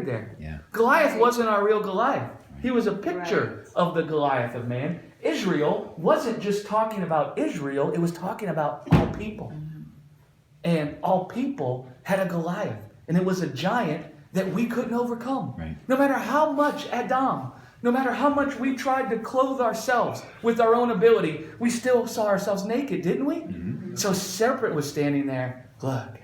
started there. Yeah. Goliath wasn't our real Goliath. He was a picture of the Goliath of man. Israel wasn't just talking about Israel, it was talking about all people. And all people had a Goliath. And it was a giant that we couldn't overcome. Right. No matter how much no matter how much we tried to clothe ourselves with our own ability, we still saw ourselves naked, didn't we? Mm-hmm. So serpent was standing there, look,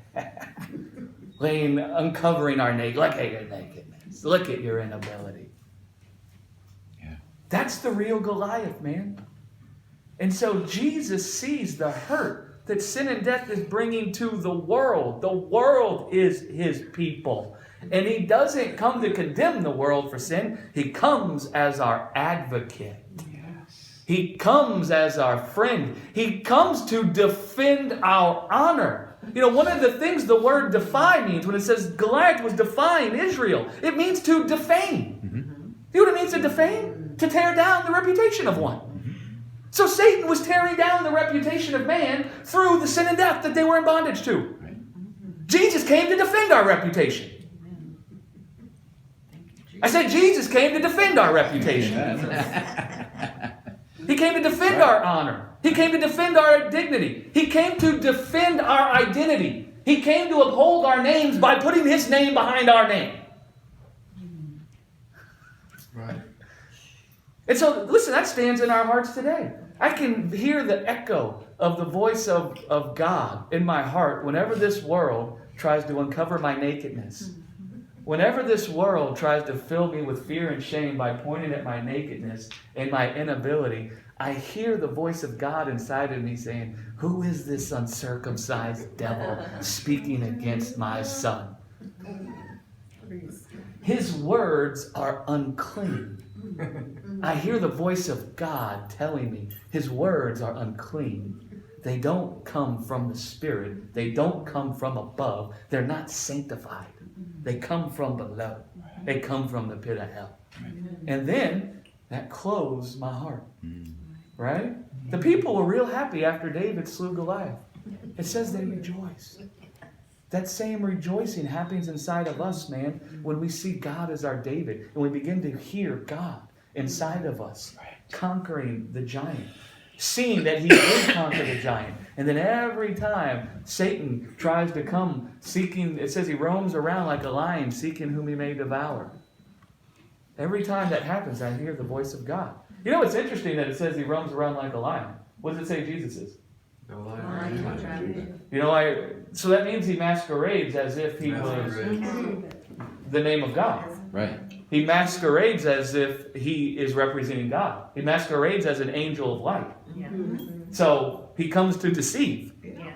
uncovering our naked. Look at your nakedness. Look at your inability. Yeah. That's the real Goliath, man. And so Jesus sees the hurt that sin and death is bringing to the world. The world is his people. And he doesn't come to condemn the world for sin. He comes as our advocate. Yes. He comes as our friend. He comes to defend our honor. You know, one of the things the word defy means, when it says Goliath was defying Israel, it means to defame. Mm-hmm. You know what it means to defame? To tear down the reputation of one. So Satan was tearing down the reputation of man through the sin and death that they were in bondage to. Right. Jesus came to defend our reputation. I said Jesus came to defend our reputation. He came to defend our honor. He came to defend our dignity. He came to defend our identity. He came to uphold our names by putting his name behind our name. Right. And so, listen, that stands in our hearts today. I can hear the echo of the voice of God in my heart whenever this world tries to uncover my nakedness. Whenever this world tries to fill me with fear and shame by pointing at my nakedness and my inability, I hear the voice of God inside of me saying, "Who is this uncircumcised devil speaking against my son?" His words are unclean. I hear the voice of God telling me his words are unclean. They don't come from the Spirit. They don't come from above. They're not sanctified. They come from below. They come from the pit of hell. And then that closed my heart. Right? The people were real happy after David slew Goliath. It says they rejoiced. That same rejoicing happens inside of us, man, when we see God as our David and we begin to hear God inside of us conquering the giant, seeing that he did conquer the giant. And then every time Satan tries to come seeking, it says he roams around like a lion seeking whom he may devour. Every time that happens, I hear the voice of God. You know, it's interesting that it says he roams around like a lion. What does it say Jesus is? No lie. You know, so that means he masquerades as if he was the name of God. Right. He masquerades as if he is representing God. He masquerades as an angel of light. So he comes to deceive.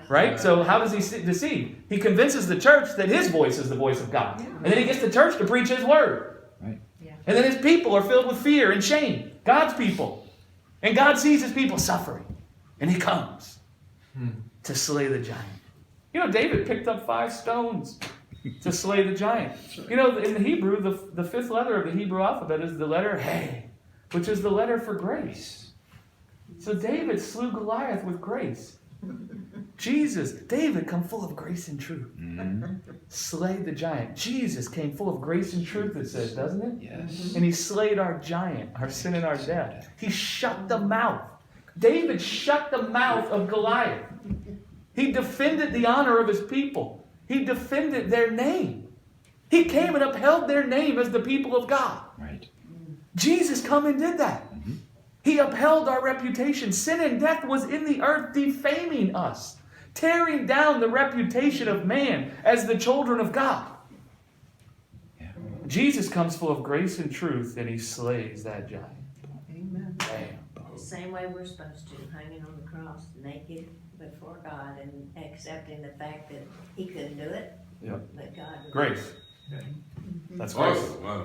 Right? So how does he deceive? He convinces the church that his voice is the voice of God. And then he gets the church to preach his word. Right. And then his people are filled with fear and shame. God's people. And God sees his people suffering. And he comes to slay the giant. You know, David picked up 5 stones to slay the giant. You know, in the Hebrew, the 5th letter of the Hebrew alphabet is the letter He, which is the letter for grace. So David slew Goliath with grace. David come full of grace and truth. Slayed the giant. Jesus came full of grace and truth, it says, doesn't it? Yes. And he slayed our giant, our sin and our death. He shut the mouth. David shut the mouth of Goliath. He defended the honor of his people. He defended their name. He came and upheld their name as the people of God. Right. Jesus come and did that. He upheld our reputation. Sin and death was in the earth defaming us, tearing down the reputation of man as the children of God. Yeah. Jesus comes full of grace and truth, and he slays that giant. Amen. Bam. The same way we're supposed to, hanging on the cross, naked before God and accepting the fact that he couldn't do it. Yep. But God would. Grace. That's grace. Wow.